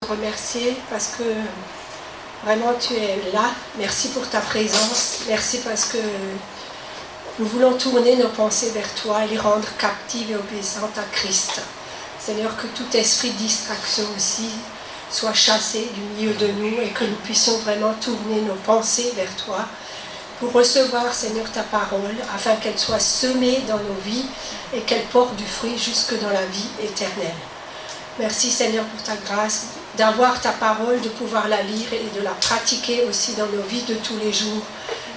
Remercier parce que vraiment tu es là. Merci pour ta présence. Merci parce que nous voulons tourner nos pensées vers toi et les rendre captives et obéissantes à Christ. Seigneur, que tout esprit de distraction aussi soit chassé du milieu de nous et que nous puissions vraiment tourner nos pensées vers toi pour recevoir, Seigneur, ta parole afin qu'elle soit semée dans nos vies et qu'elle porte du fruit jusque dans la vie éternelle. Merci, Seigneur, pour ta grâce d'avoir ta parole, de pouvoir la lire et de la pratiquer aussi dans nos vies de tous les jours.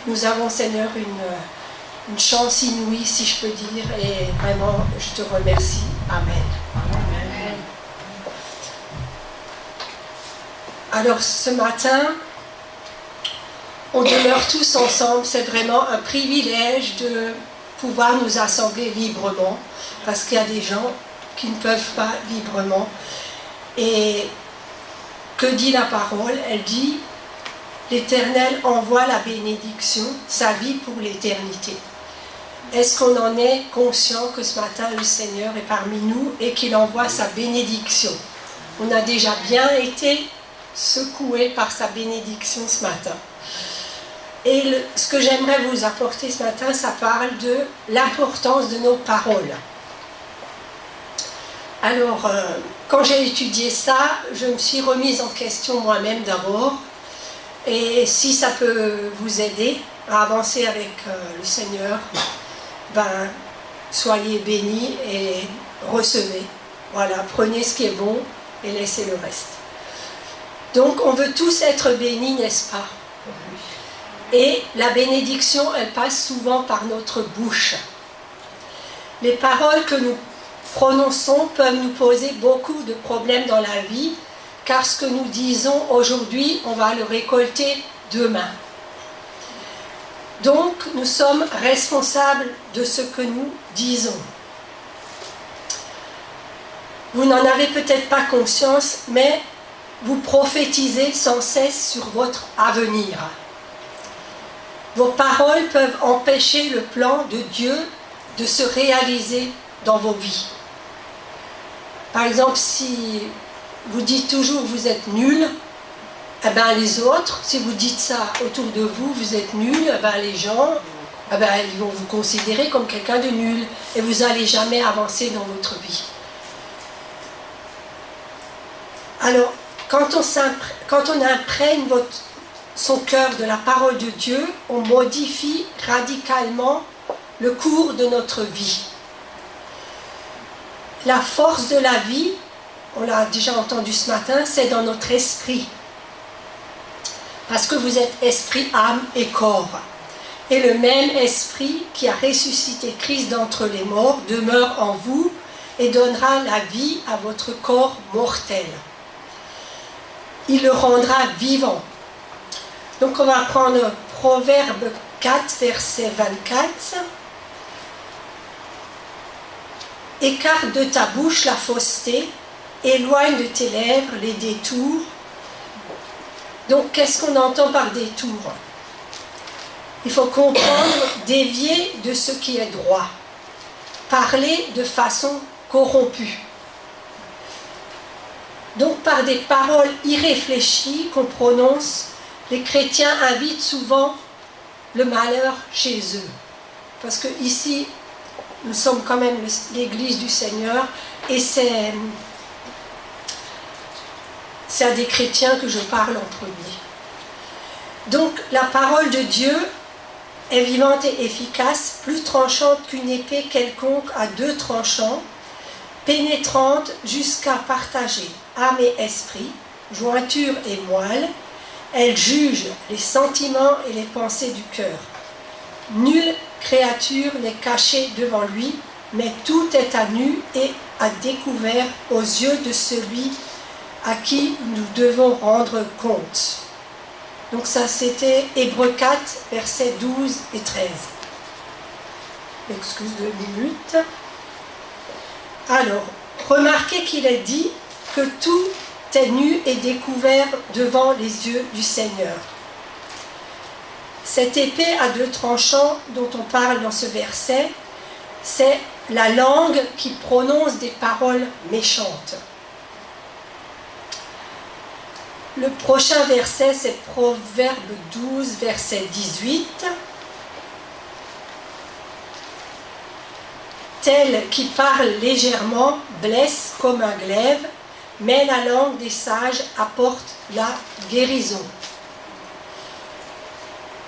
Nous avons, Seigneur, une chance inouïe, si je peux dire, et vraiment, je te remercie. Amen. Amen. Alors, ce matin, on demeure tous ensemble. C'est vraiment un privilège de pouvoir nous assembler librement, parce qu'il y a des gens qui ne peuvent pas librement. Et que dit la parole? Elle dit, l'Éternel envoie la bénédiction, sa vie pour l'éternité. Est-ce qu'on en est conscient que ce matin le Seigneur est parmi nous et qu'il envoie sa bénédiction? On a déjà bien été secoué par sa bénédiction ce matin. Et ce que j'aimerais vous apporter ce matin, ça parle de l'importance de nos paroles. Alors, quand j'ai étudié ça, je me suis remise en question moi-même d'abord. Et si ça peut vous aider à avancer avec le Seigneur, ben, soyez bénis et recevez. Voilà, prenez ce qui est bon et laissez le reste. Donc, on veut tous être bénis, n'est-ce pas? Et la bénédiction, elle passe souvent par notre bouche. Les paroles que nous prononçons peuvent nous poser beaucoup de problèmes dans la vie, car ce que nous disons aujourd'hui, on va le récolter demain. Donc, nous sommes responsables de ce que nous disons. Vous n'en avez peut-être pas conscience, mais vous prophétisez sans cesse sur votre avenir. Vos paroles peuvent empêcher le plan de Dieu de se réaliser dans vos vies. Par exemple, si vous dites toujours que vous êtes nul, eh ben les autres, si vous dites ça autour de vous, vous êtes nul, eh ben les gens, eh ben ils vont vous considérer comme quelqu'un de nul et vous n'allez jamais avancer dans votre vie. Alors, quand on imprègne son cœur de la parole de Dieu, on modifie radicalement le cours de notre vie. La force de la vie, on l'a déjà entendu ce matin, c'est dans notre esprit. Parce que vous êtes esprit, âme et corps. Et le même esprit qui a ressuscité Christ d'entre les morts demeure en vous et donnera la vie à votre corps mortel. Il le rendra vivant. Donc on va prendre Proverbe 4, verset 24. Écarte de ta bouche la fausseté, éloigne de tes lèvres les détours. Donc qu'est-ce qu'on entend par détour? Il faut comprendre, dévier de ce qui est droit, parler de façon corrompue. Donc par des paroles irréfléchies qu'on prononce, les chrétiens invitent souvent le malheur chez eux. Parce que ici, nous sommes quand même l'église du Seigneur et c'est à des chrétiens que je parle en premier. Donc la parole de Dieu est vivante et efficace, plus tranchante qu'une épée quelconque à deux tranchants, pénétrante jusqu'à partager âme et esprit, jointure et moelle. Elle juge les sentiments et les pensées du cœur. Nulle créature n'est cachée devant lui, mais tout est à nu et à découvert aux yeux de celui à qui nous devons rendre compte. Donc ça c'était Hébreux 4, versets 12 et 13. Excuse 2 minutes. Alors, remarquez qu'il est dit que tout est nu et découvert devant les yeux du Seigneur. Cette épée à deux tranchants dont on parle dans ce verset, c'est la langue qui prononce des paroles méchantes. Le prochain verset, c'est Proverbe 12, verset 18. Tel qui parle légèrement blesse comme un glaive, mais la langue des sages apporte la guérison.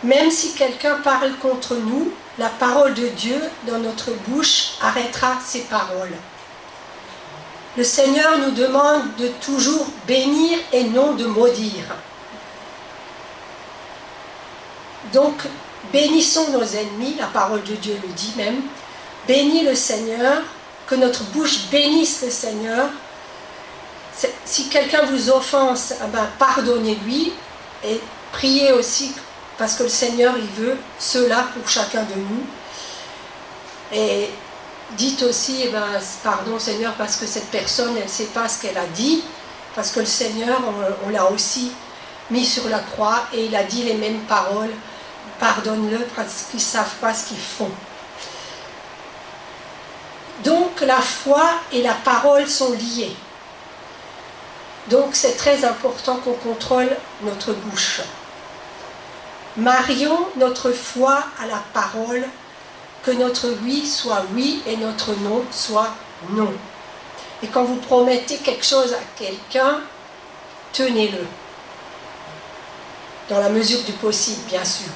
Même si quelqu'un parle contre nous, la parole de Dieu dans notre bouche arrêtera ses paroles. Le Seigneur nous demande de toujours bénir et non de maudire. Donc, bénissons nos ennemis, la parole de Dieu le dit même. Bénis le Seigneur, que notre bouche bénisse le Seigneur. Si quelqu'un vous offense, pardonnez-lui et priez aussi parce que le Seigneur il veut cela pour chacun de nous. Et dites aussi pardon Seigneur parce que cette personne elle ne sait pas ce qu'elle a dit, parce que le Seigneur on l'a aussi mis sur la croix et il a dit les mêmes paroles. Pardonne-le parce qu'ils ne savent pas ce qu'ils font. Donc la foi et la parole sont liées. Donc c'est très important qu'on contrôle notre bouche. Marions notre foi à la parole, que notre oui soit oui et notre non soit non. Et quand vous promettez quelque chose à quelqu'un, tenez-le. Dans la mesure du possible, bien sûr.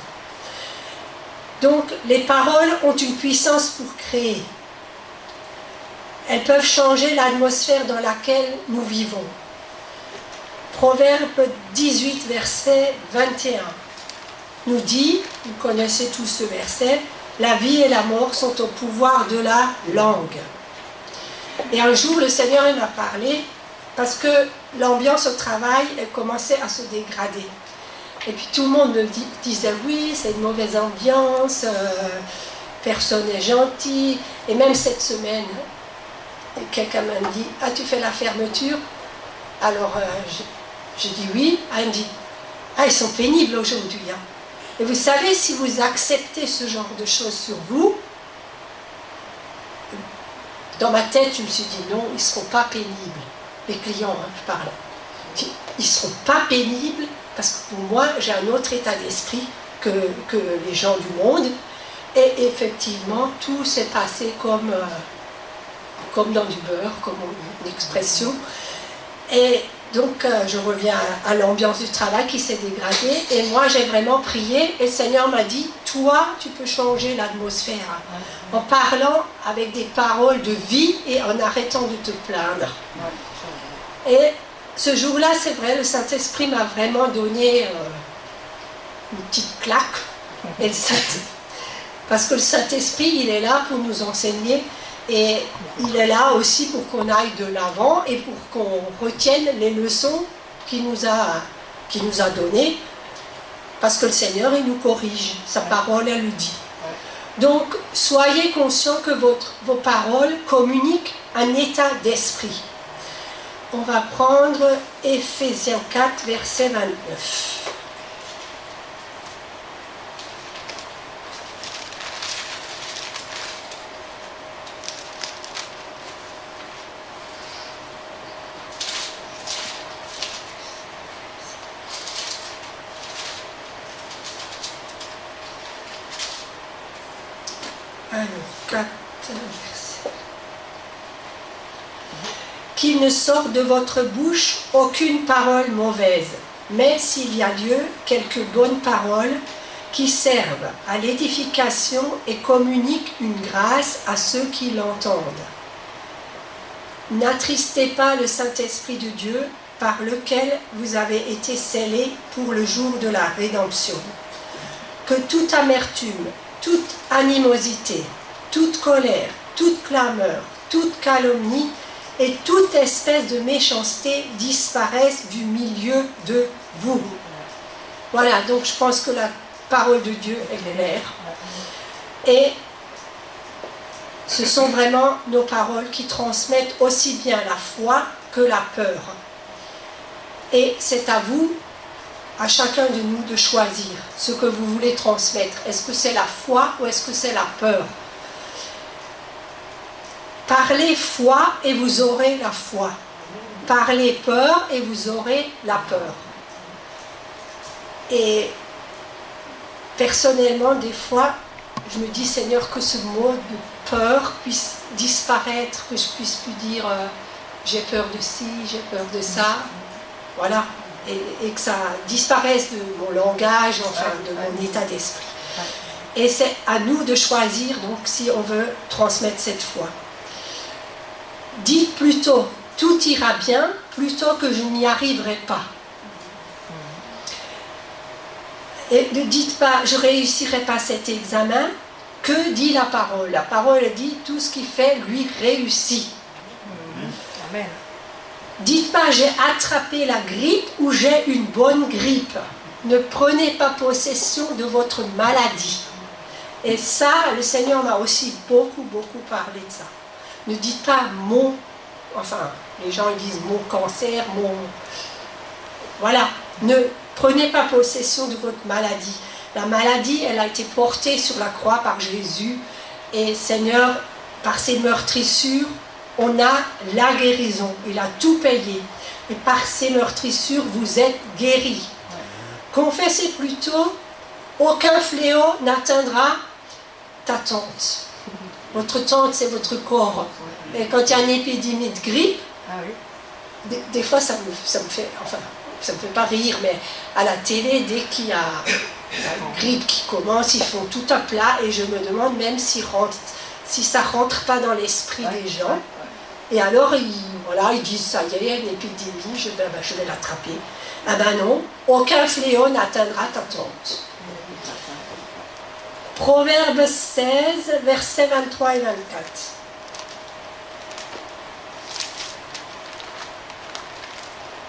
Donc les paroles ont une puissance pour créer. Elles peuvent changer l'atmosphère dans laquelle nous vivons. Proverbe 18, verset 21 nous dit, vous connaissez tous ce verset, la vie et la mort sont au pouvoir de la langue. Et un jour, le Seigneur m'a parlé parce que l'ambiance au travail elle commençait à se dégrader. Et puis tout le monde me disait, oui, c'est une mauvaise ambiance, personne n'est gentil. Et même cette semaine, quelqu'un m'a dit, ah, tu fais la fermeture? Alors, j'ai dit oui. Elle me dit, ah, ils sont pénibles aujourd'hui. Hein. Et vous savez, si vous acceptez ce genre de choses sur vous, dans ma tête, je me suis dit, non, ils ne seront pas pénibles. Les clients, hein, je parle. Ils ne seront pas pénibles, parce que pour moi, j'ai un autre état d'esprit que les gens du monde. Et effectivement, tout s'est passé comme dans du beurre, comme une expression. Et donc, je reviens à l'ambiance du travail qui s'est dégradée. Et moi, j'ai vraiment prié. Et le Seigneur m'a dit, toi, tu peux changer l'atmosphère en parlant avec des paroles de vie et en arrêtant de te plaindre. Et ce jour-là, c'est vrai, le Saint-Esprit m'a vraiment donné une petite claque. Et parce que le Saint-Esprit, il est là pour nous enseigner. Et il est là aussi pour qu'on aille de l'avant et pour qu'on retienne les leçons qu'il nous a données. Parce que le Seigneur, il nous corrige. Sa parole, elle le dit. Donc, soyez conscients que vos paroles communiquent un état d'esprit. On va prendre Éphésiens 4, verset 29. Alors, 4 versets. Qu'il ne sorte de votre bouche aucune parole mauvaise, mais s'il y a lieu, quelques bonnes paroles qui servent à l'édification et communiquent une grâce à ceux qui l'entendent. N'attristez pas le Saint-Esprit de Dieu par lequel vous avez été scellés pour le jour de la rédemption. Que toute amertume, toute animosité, toute colère, toute clameur, toute calomnie et toute espèce de méchanceté disparaissent du milieu de vous. Voilà, donc je pense que la parole de Dieu est claire. Et ce sont vraiment nos paroles qui transmettent aussi bien la foi que la peur. Et c'est à vous, à chacun de nous, de choisir ce que vous voulez transmettre. Est-ce que c'est la foi ou est-ce que c'est la peur? Parlez foi et vous aurez la foi. Parlez peur et vous aurez la peur. Et personnellement, des fois, je me dis, Seigneur, que ce mot de peur puisse disparaître, que je puisse plus dire j'ai peur de ci, j'ai peur de ça. Voilà. Et que ça disparaisse de mon langage, enfin de mon état d'esprit. Et c'est à nous de choisir, donc, si on veut transmettre cette foi. Dites plutôt, tout ira bien, plutôt que je n'y arriverai pas. Et ne dites pas, je ne réussirai pas cet examen. Que dit la parole? La parole dit, tout ce qu'il fait, lui, réussit. Amen. Dites pas, j'ai attrapé la grippe ou j'ai une bonne grippe. Ne prenez pas possession de votre maladie. Et ça, le Seigneur m'a aussi beaucoup parlé de ça. Ne dites pas mon, enfin, les gens ils disent mon cancer, mon... Voilà, ne prenez pas possession de votre maladie. La maladie, elle a été portée sur la croix par Jésus. Et Seigneur, par ses meurtrissures, on a la guérison. Il a tout payé. Et par ses meurtrissures, vous êtes guéris. Confessez plutôt, aucun fléau n'atteindra ta tente. Votre tente, c'est votre corps. Et quand il y a une épidémie de grippe, des fois ça me fait, enfin, ça me fait pas rire, mais à la télé, dès qu'il y a la grippe qui commence, ils font tout un plat et je me demande même si ça rentre pas dans l'esprit des gens. Et alors, ils disent, ça y est, il y a une épidémie, je vais l'attraper. Ah ben non, aucun fléau n'atteindra ta tente. Proverbe 16, versets 23 et 24.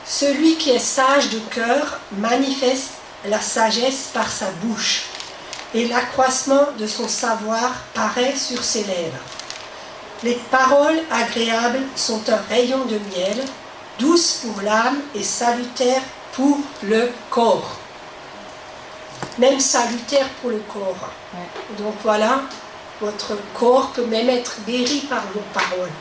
Celui qui est sage de cœur manifeste la sagesse par sa bouche, et l'accroissement de son savoir paraît sur ses lèvres. Les paroles agréables sont un rayon de miel, douces pour l'âme et salutaires pour le corps. Même salutaire pour le corps. Donc voilà, votre corps peut même être guéri par vos paroles.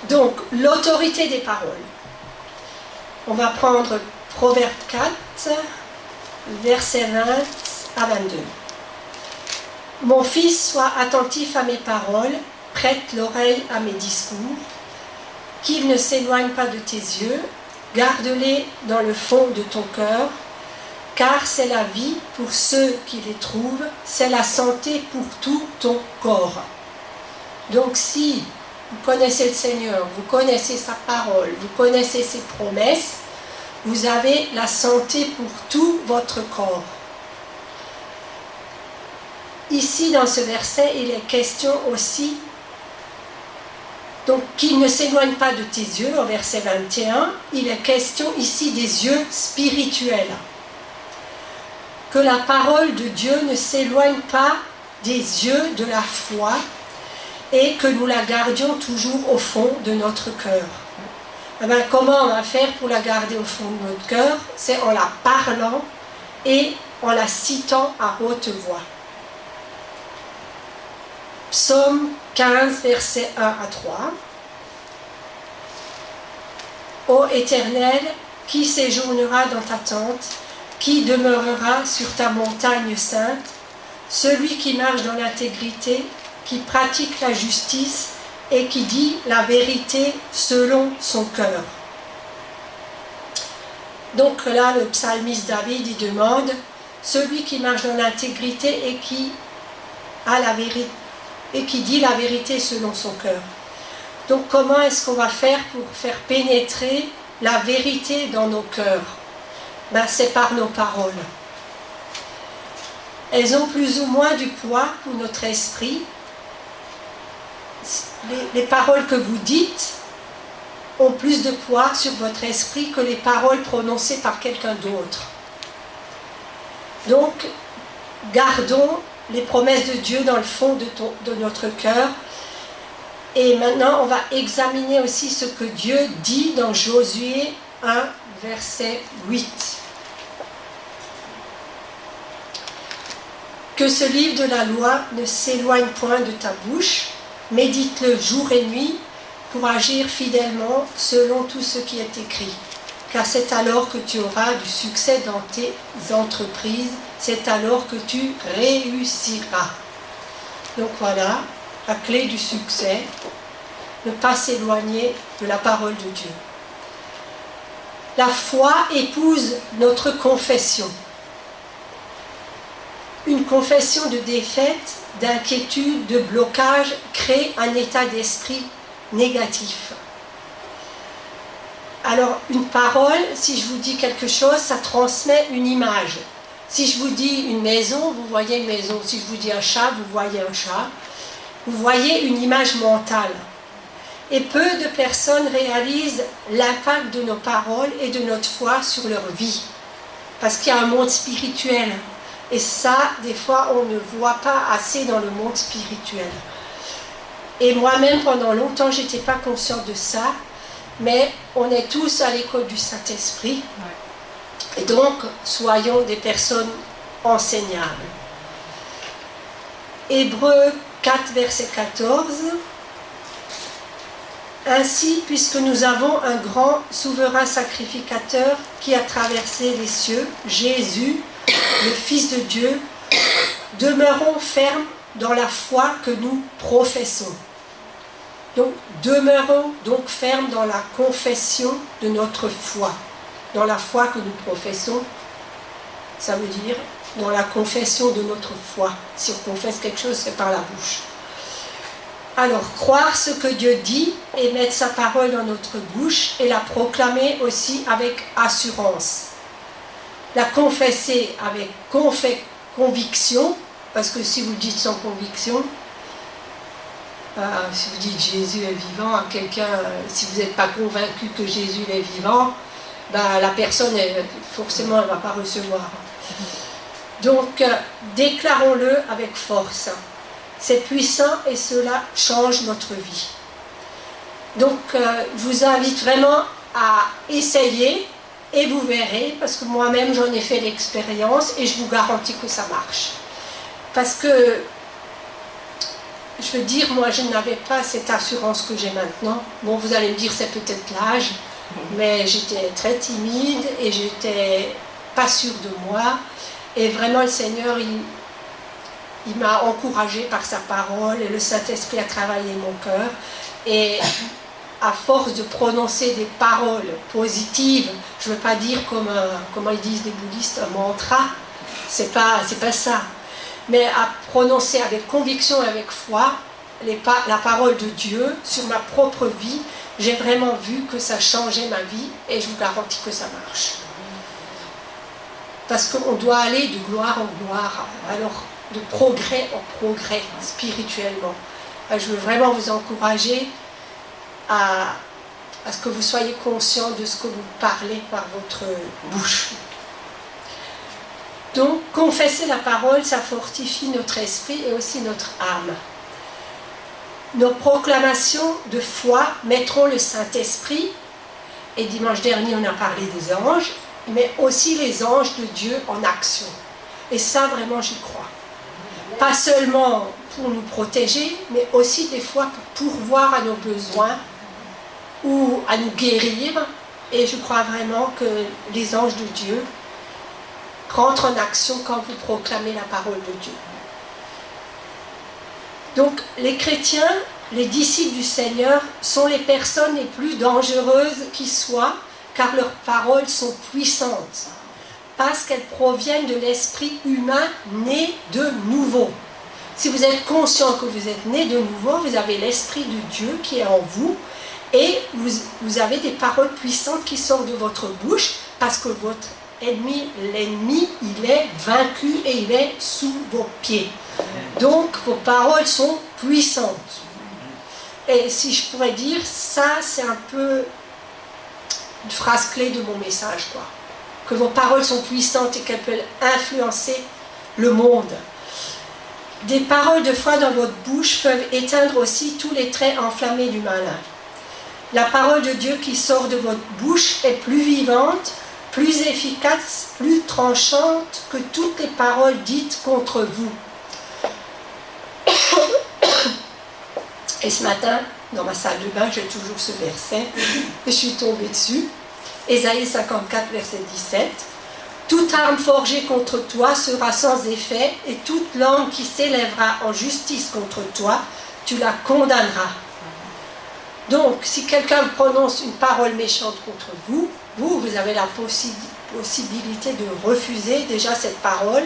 Donc, l'autorité des paroles. On va prendre Proverbe 4, versets 20 à 22. Mon fils, sois attentif à mes paroles, prête l'oreille à mes discours, qu'ils ne s'éloignent pas de tes yeux, garde-les dans le fond de ton cœur, car c'est la vie pour ceux qui les trouvent, c'est la santé pour tout ton corps. Donc si vous connaissez le Seigneur, vous connaissez sa parole, vous connaissez ses promesses, vous avez la santé pour tout votre corps. Ici, dans ce verset, il est question aussi, donc, qu'il ne s'éloigne pas de tes yeux, au verset 21, il est question ici des yeux spirituels. Que la parole de Dieu ne s'éloigne pas des yeux de la foi et que nous la gardions toujours au fond de notre cœur. Eh bien, comment on va faire pour la garder au fond de notre cœur? C'est en la parlant et en la citant à haute voix. Psaume 15, versets 1 à 3. Ô Éternel, qui séjournera dans ta tente, qui demeurera sur ta montagne sainte, celui qui marche dans l'intégrité, qui pratique la justice et qui dit la vérité selon son cœur. Donc là, le psalmiste David, il demande, celui qui marche dans l'intégrité et qui a la vérité, et qui dit la vérité selon son cœur. Donc comment est-ce qu'on va faire pour faire pénétrer la vérité dans nos cœurs? C'est par nos paroles. Elles ont plus ou moins du poids pour notre esprit. Les paroles que vous dites ont plus de poids sur votre esprit que les paroles prononcées par quelqu'un d'autre. Donc, gardons les promesses de Dieu dans le fond de notre cœur. Et maintenant, on va examiner aussi ce que Dieu dit dans Josué 1, verset 8. Que ce livre de la loi ne s'éloigne point de ta bouche, médite-le jour et nuit pour agir fidèlement selon tout ce qui est écrit. car c'est alors que tu auras du succès dans tes entreprises, c'est alors que tu réussiras. Donc voilà, la clé du succès, ne pas s'éloigner de la parole de Dieu. La foi épouse notre confession. Une confession de défaite, d'inquiétude, de blocage crée un état d'esprit négatif. Alors, une parole, si je vous dis quelque chose, ça transmet une image. Si je vous dis une maison, vous voyez une maison. Si je vous dis un chat, vous voyez un chat. Vous voyez une image mentale. Et peu de personnes réalisent l'impact de nos paroles et de notre foi sur leur vie. Parce qu'il y a un monde spirituel. Et ça, des fois, on ne voit pas assez dans le monde spirituel. Et moi-même, pendant longtemps, je n'étais pas consciente de ça. Mais on est tous à l'école du Saint-Esprit. Et donc, soyons des personnes enseignables. Hébreux 4, verset 14. Ainsi, puisque nous avons un grand souverain sacrificateur qui a traversé les cieux, Jésus, le Fils de Dieu, demeurons fermes dans la foi que nous professons. Donc, demeurons donc fermes dans la confession de notre foi. Dans la foi que nous professons, ça veut dire dans la confession de notre foi. Si on confesse quelque chose, c'est par la bouche. Alors, croire ce que Dieu dit et mettre sa parole dans notre bouche et la proclamer aussi avec assurance. La confesser avec conviction, parce que si vous le dites sans conviction, si vous dites Jésus est vivant à quelqu'un, si vous n'êtes pas convaincu que Jésus est vivant, la personne, forcément, elle ne va pas recevoir. Donc, déclarons-le avec force. C'est puissant et cela change notre vie. Donc, je vous invite vraiment à essayer et vous verrez, parce que moi-même j'en ai fait l'expérience et je vous garantis que ça marche. Parce que, je veux dire, moi je n'avais pas cette assurance que j'ai maintenant. Bon, vous allez me dire c'est peut-être l'âge, mais j'étais très timide et j'étais pas sûre de moi. Et vraiment le Seigneur, il m'a encouragée par sa parole et le Saint-Esprit a travaillé mon cœur. Et à force de prononcer des paroles positives, je ne veux pas dire comme ils disent les bouddhistes, un mantra, c'est pas ça. Mais à prononcer avec conviction et avec foi la parole de Dieu sur ma propre vie, j'ai vraiment vu que ça changeait ma vie et je vous garantis que ça marche. Parce qu'on doit aller de gloire en gloire, alors de progrès en progrès spirituellement. Je veux vraiment vous encourager à ce que vous soyez conscient de ce que vous parlez par votre bouche. Donc, confesser la parole, ça fortifie notre esprit et aussi notre âme. Nos proclamations de foi mettront le Saint-Esprit, et dimanche dernier on a parlé des anges, mais aussi les anges de Dieu en action. Et ça, vraiment, j'y crois. Pas seulement pour nous protéger, mais aussi des fois pour pourvoir à nos besoins ou à nous guérir. Et je crois vraiment que les anges de Dieu rentrent en action quand vous proclamez la parole de Dieu. Donc, les chrétiens, les disciples du Seigneur, sont les personnes les plus dangereuses qui soient, car leurs paroles sont puissantes, parce qu'elles proviennent de l'esprit humain né de nouveau. Si vous êtes conscient que vous êtes né de nouveau, vous avez l'esprit de Dieu qui est en vous, et vous avez des paroles puissantes qui sortent de votre bouche, parce que votre l'ennemi, il est vaincu et il est sous vos pieds. Donc, vos paroles sont puissantes. Et si je pourrais dire, ça, c'est un peu une phrase clé de mon message, quoi. Que vos paroles sont puissantes et qu'elles peuvent influencer le monde. Des paroles de foi dans votre bouche peuvent éteindre aussi tous les traits enflammés du malin. La parole de Dieu qui sort de votre bouche est plus vivante, plus efficace, plus tranchante que toutes les paroles dites contre vous. Et ce matin, dans ma salle de bain, j'ai toujours ce verset, et je suis tombée dessus. Ésaïe 54, verset 17. Toute arme forgée contre toi sera sans effet, et toute langue qui s'élèvera en justice contre toi, tu la condamneras. Donc, si quelqu'un prononce une parole méchante contre vous, vous avez la possibilité de refuser déjà cette parole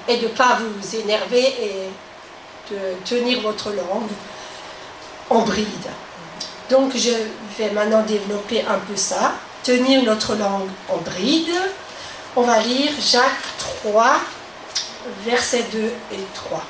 et de ne pas vous énerver et de tenir votre langue en bride. Donc, je vais maintenant développer un peu ça. Tenir notre langue en bride. On va lire Jacques 3, versets 2 et 3.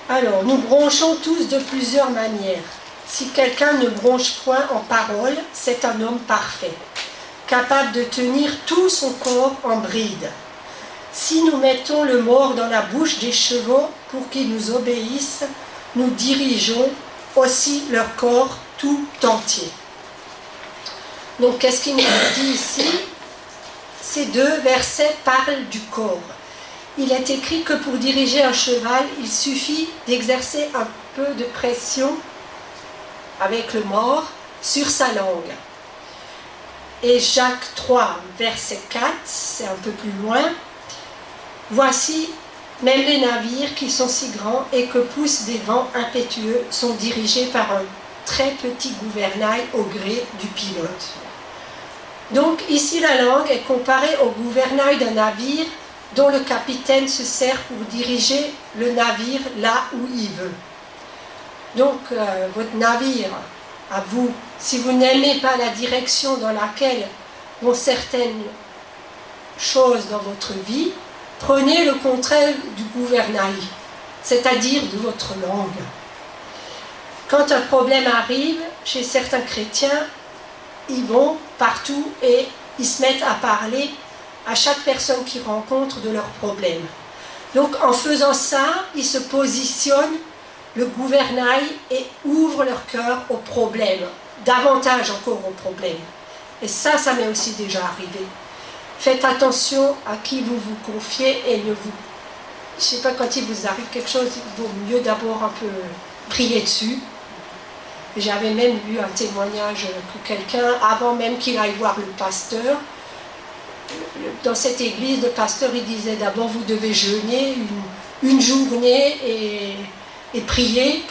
Alors, nous bronchons tous de plusieurs manières. Si quelqu'un ne bronche point en parole, c'est un homme parfait, capable de tenir tout son corps en bride. Si nous mettons le mors dans la bouche des chevaux pour qu'ils nous obéissent, nous dirigeons aussi leur corps tout entier. Donc, qu'est-ce qu'il nous dit ici? Ces deux versets parlent du corps. Il est écrit que pour diriger un cheval, il suffit d'exercer un peu de pression avec le mors sur sa langue. Et Jacques 3, verset 4, c'est un peu plus loin. Voici, même les navires qui sont si grands et que poussent des vents impétueux sont dirigés par un très petit gouvernail au gré du pilote. Donc ici la langue est comparée au gouvernail d'un navire dont le capitaine se sert pour diriger le navire là où il veut. Donc votre navire, à vous, si vous n'aimez pas la direction dans laquelle vont certaines choses dans votre vie, prenez le contraire du gouvernail, c'est-à-dire de votre langue. Quand un problème arrive, chez certains chrétiens, ils vont partout et ils se mettent à parler à chaque personne qu'ils rencontrent de leurs problèmes. Donc en faisant ça, ils se positionnent le gouvernail et ouvrent leur cœur aux problèmes, davantage encore aux problèmes. Et ça m'est aussi déjà arrivé. Faites attention à qui vous vous confiez et ne vous... Je ne sais pas, quand il vous arrive quelque chose, il vaut mieux d'abord un peu prier dessus. J'avais même eu un témoignage que quelqu'un, avant même qu'il aille voir le pasteur, dans cette église, le pasteur il disait d'abord vous devez jeûner une journée et prier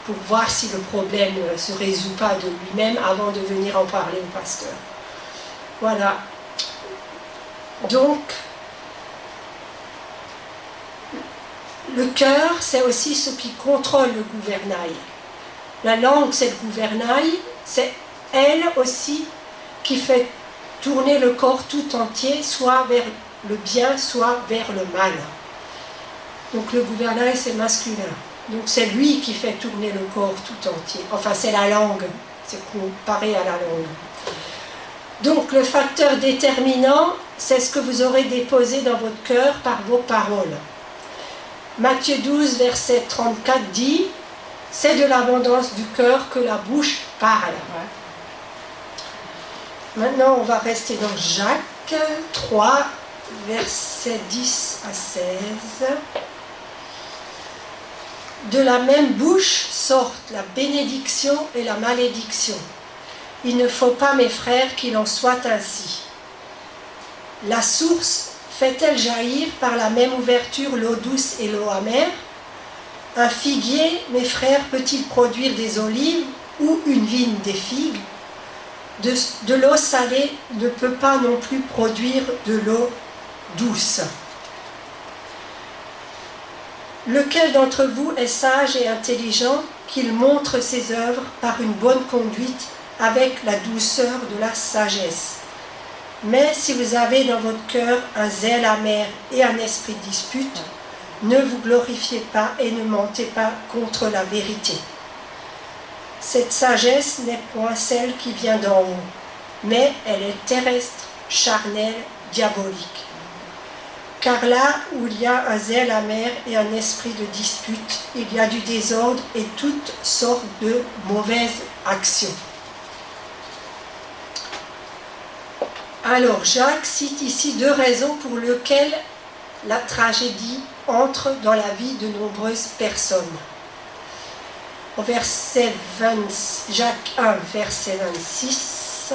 pour voir si le problème ne se résout pas de lui-même avant de venir en parler au pasteur. Voilà. Donc, le cœur, c'est aussi ce qui contrôle le gouvernail. La langue, c'est le gouvernail, c'est elle aussi qui fait tourner le corps tout entier, soit vers le bien, soit vers le mal. Donc le gouvernail, c'est masculin. Donc c'est lui qui fait tourner le corps tout entier. Enfin, c'est la langue, c'est comparé à la langue. Donc le facteur déterminant, c'est ce que vous aurez déposé dans votre cœur par vos paroles. Matthieu 12, verset 34 dit « C'est de l'abondance du cœur que la bouche parle. » Maintenant, on va rester dans Jacques 3, versets 10 à 16. De la même bouche sortent la bénédiction et la malédiction. Il ne faut pas, mes frères, qu'il en soit ainsi. La source fait-elle jaillir par la même ouverture l'eau douce et l'eau amère? Un figuier, mes frères, peut-il produire des olives ou une vigne des figues? De l'eau salée ne peut pas non plus produire de l'eau douce. Lequel d'entre vous est sage et intelligent, qu'il montre ses œuvres par une bonne conduite avec la douceur de la sagesse? Mais si vous avez dans votre cœur un zèle amer et un esprit de dispute, ne vous glorifiez pas et ne mentez pas contre la vérité. Cette sagesse n'est point celle qui vient d'en haut, mais elle est terrestre, charnelle, diabolique. Car là où il y a un zèle amer et un esprit de dispute, il y a du désordre et toutes sortes de mauvaises actions. Alors Jacques cite ici 2 raisons pour lesquelles la tragédie entre dans la vie de nombreuses personnes. Au verset 20, Jacques 1, verset 26.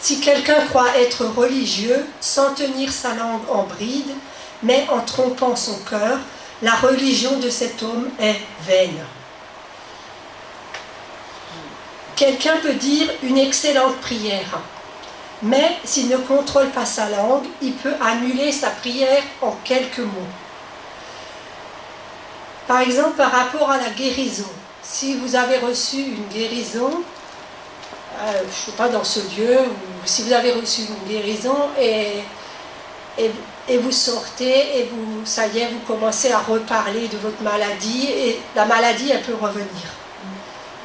Si quelqu'un croit être religieux sans tenir sa langue en bride, mais en trompant son cœur, la religion de cet homme est vaine. Quelqu'un peut dire une excellente prière, mais s'il ne contrôle pas sa langue, il peut annuler sa prière en quelques mots. Par exemple, par rapport à la guérison, si vous avez reçu une guérison, je ne sais pas, dans ce lieu, ou si vous avez reçu une guérison et vous sortez et ça y est, vous commencez à reparler de votre maladie et la maladie, elle peut revenir.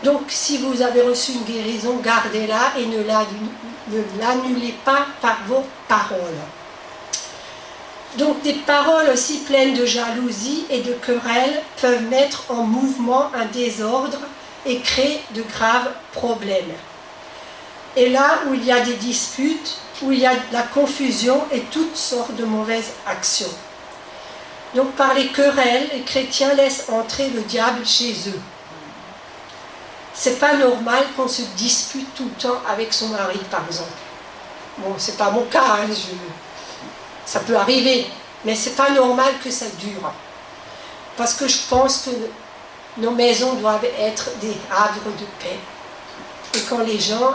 Donc, si vous avez reçu une guérison, gardez-la et ne l'annulez pas par vos paroles. Donc, des paroles aussi pleines de jalousie et de querelle peuvent mettre en mouvement un désordre et créer de graves problèmes. Et là où il y a des disputes, où il y a de la confusion et toutes sortes de mauvaises actions. Donc, par les querelles, les chrétiens laissent entrer le diable chez eux. C'est pas normal qu'on se dispute tout le temps avec son mari, par exemple. Bon, c'est pas mon cas, hein, ça peut arriver, mais c'est pas normal que ça dure. Parce que je pense que nos maisons doivent être des havres de paix. Et quand les gens,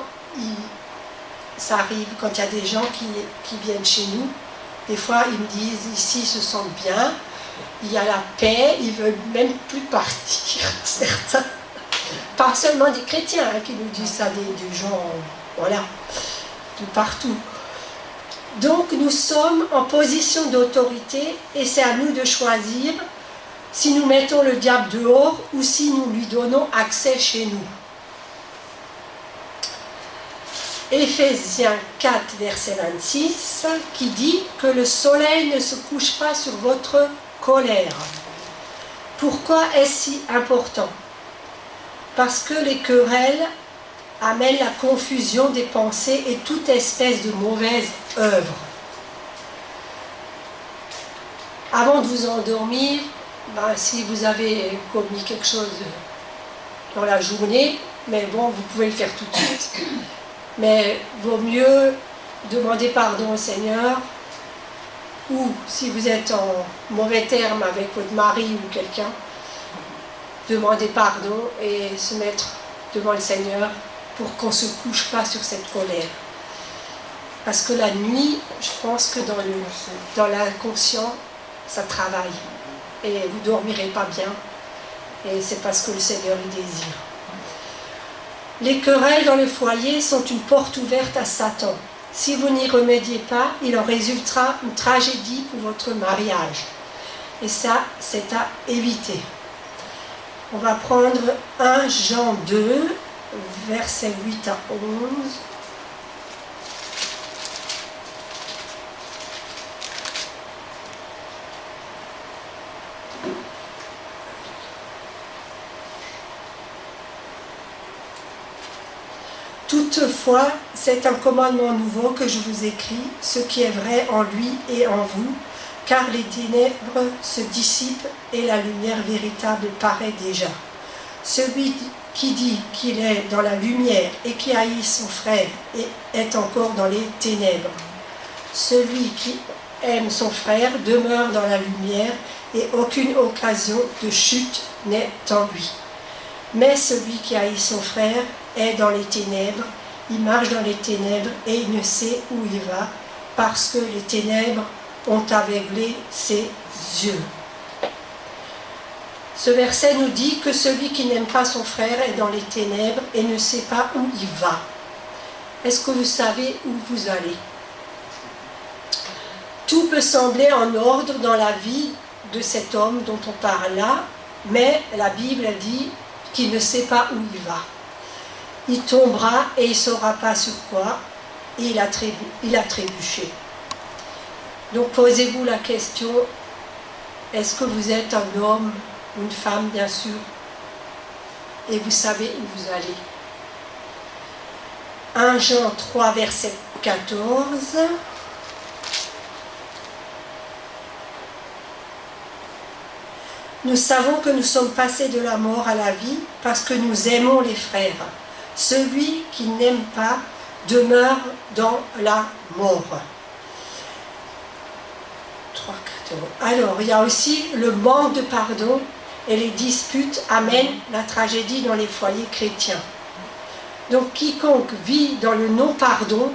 ça arrive, quand il y a des gens qui viennent chez nous, des fois ils me disent, ici ils se sentent bien, il y a la paix, ils veulent même plus partir, certains. Pas seulement des chrétiens hein, qui nous disent ça, des gens, voilà, de partout. Donc nous sommes en position d'autorité et c'est à nous de choisir si nous mettons le diable dehors ou si nous lui donnons accès chez nous. Éphésiens 4, verset 26, qui dit que le soleil ne se couche pas sur votre colère. Pourquoi est-ce si important ? Parce que les querelles amènent la confusion des pensées et toute espèce de mauvaise œuvre. Avant de vous endormir, si vous avez commis quelque chose dans la journée, mais bon, vous pouvez le faire tout de suite, mais vaut mieux demander pardon au Seigneur, ou si vous êtes en mauvais terme avec votre mari ou quelqu'un, demander pardon et se mettre devant le Seigneur pour qu'on ne se couche pas sur cette colère. Parce que la nuit, je pense que dans l'inconscient, ça travaille. Et vous ne dormirez pas bien. Et c'est parce que le Seigneur le désire. Les querelles dans le foyer sont une porte ouverte à Satan. Si vous n'y remédiez pas, il en résultera une tragédie pour votre mariage. Et ça, c'est à éviter. On va prendre 1 Jean 2, versets 8 à 11. Toutefois, c'est un commandement nouveau que je vous écris, ce qui est vrai en lui et en vous, car les ténèbres se dissipent et la lumière véritable paraît déjà. Celui qui dit qu'il est dans la lumière et qui haït son frère est encore dans les ténèbres. Celui qui aime son frère demeure dans la lumière et aucune occasion de chute n'est en lui. Mais celui qui haït son frère est dans les ténèbres, il marche dans les ténèbres et il ne sait où il va, parce que les ténèbres ont aveuglé ses yeux. Ce verset nous dit que celui qui n'aime pas son frère est dans les ténèbres et ne sait pas où il va. Est-ce que vous savez où vous allez ? Tout peut sembler en ordre dans la vie de cet homme dont on parle là, mais la Bible dit qu'il ne sait pas où il va. Il tombera et il ne saura pas sur quoi, et il a trébuché. Donc posez-vous la question, est-ce que vous êtes un homme ou une femme, bien sûr, et vous savez où vous allez. 1 Jean 3, verset 14. Nous savons que nous sommes passés de la mort à la vie parce que nous aimons les frères. Celui qui n'aime pas demeure dans la mort. 3, 14. Alors, il y a aussi le manque de pardon et les disputes amènent la tragédie dans les foyers chrétiens. Donc, quiconque vit dans le non-pardon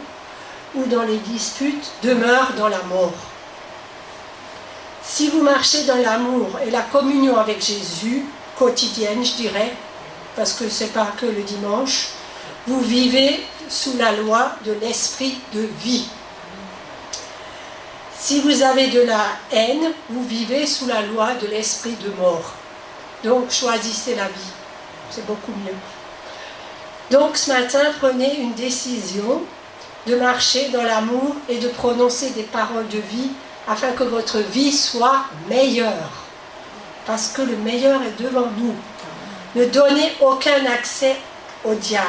ou dans les disputes demeure dans la mort. Si vous marchez dans l'amour et la communion avec Jésus, quotidienne, je dirais, parce que ce n'est pas que le dimanche, vous vivez sous la loi de l'esprit de vie. Si vous avez de la haine, vous vivez sous la loi de l'esprit de mort. Donc, choisissez la vie. C'est beaucoup mieux. Donc, ce matin, prenez une décision de marcher dans l'amour et de prononcer des paroles de vie afin que votre vie soit meilleure. Parce que le meilleur est devant nous. Ne donnez aucun accès au diable.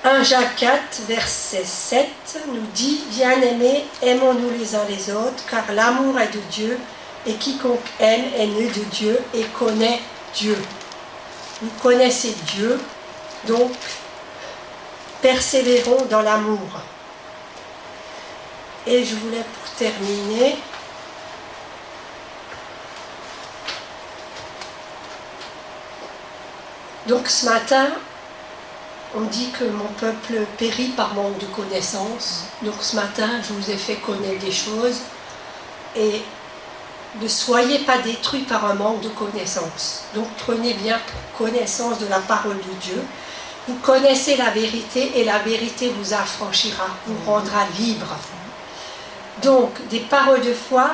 1 Jacques 4, verset 7 nous dit « Bien-aimés, aimons-nous les uns les autres, car l'amour est de Dieu, et quiconque aime est né de Dieu et connaît Dieu. » Vous connaissez Dieu, donc persévérons dans l'amour. Et je voulais pour terminer donc ce matin on dit que mon peuple périt par manque de connaissances. Donc ce matin je vous ai fait connaître des choses et ne soyez pas détruits par un manque de connaissances. Donc prenez bien connaissance de la parole de Dieu. Vous connaissez la vérité et la vérité vous affranchira, vous rendra libre. Donc, des paroles de foi,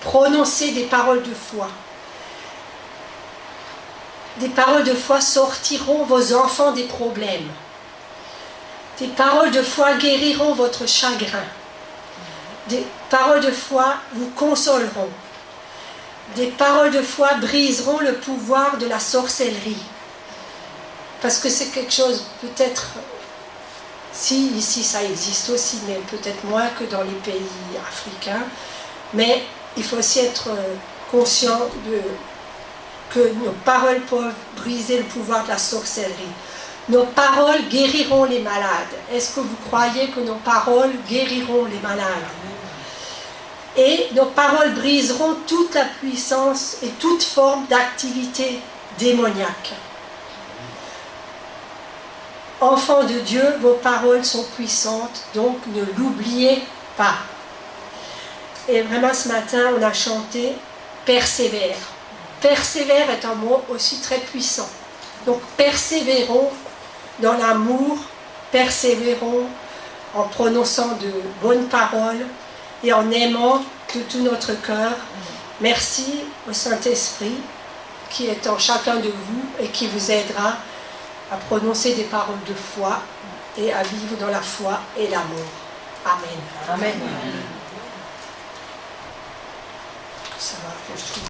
prononcez des paroles de foi. Des paroles de foi sortiront vos enfants des problèmes. Des paroles de foi guériront votre chagrin. Des paroles de foi vous consoleront. Des paroles de foi briseront le pouvoir de la sorcellerie. Parce que c'est quelque chose, peut-être, si ici ça existe aussi, mais peut-être moins que dans les pays africains. Mais il faut aussi être conscient que nos paroles peuvent briser le pouvoir de la sorcellerie. Nos paroles guériront les malades. Est-ce que vous croyez que nos paroles guériront les malades? Et nos paroles briseront toute la puissance et toute forme d'activité démoniaque. Enfants de Dieu, vos paroles sont puissantes, donc ne l'oubliez pas. Et vraiment ce matin, on a chanté « Persévère ». Persévère est un mot aussi très puissant. Donc persévérons dans l'amour, persévérons en prononçant de bonnes paroles et en aimant de tout notre cœur. Merci au Saint-Esprit qui est en chacun de vous et qui vous aidera à prononcer des paroles de foi et à vivre dans la foi et l'amour. Amen. Amen. Ça va, je trouve.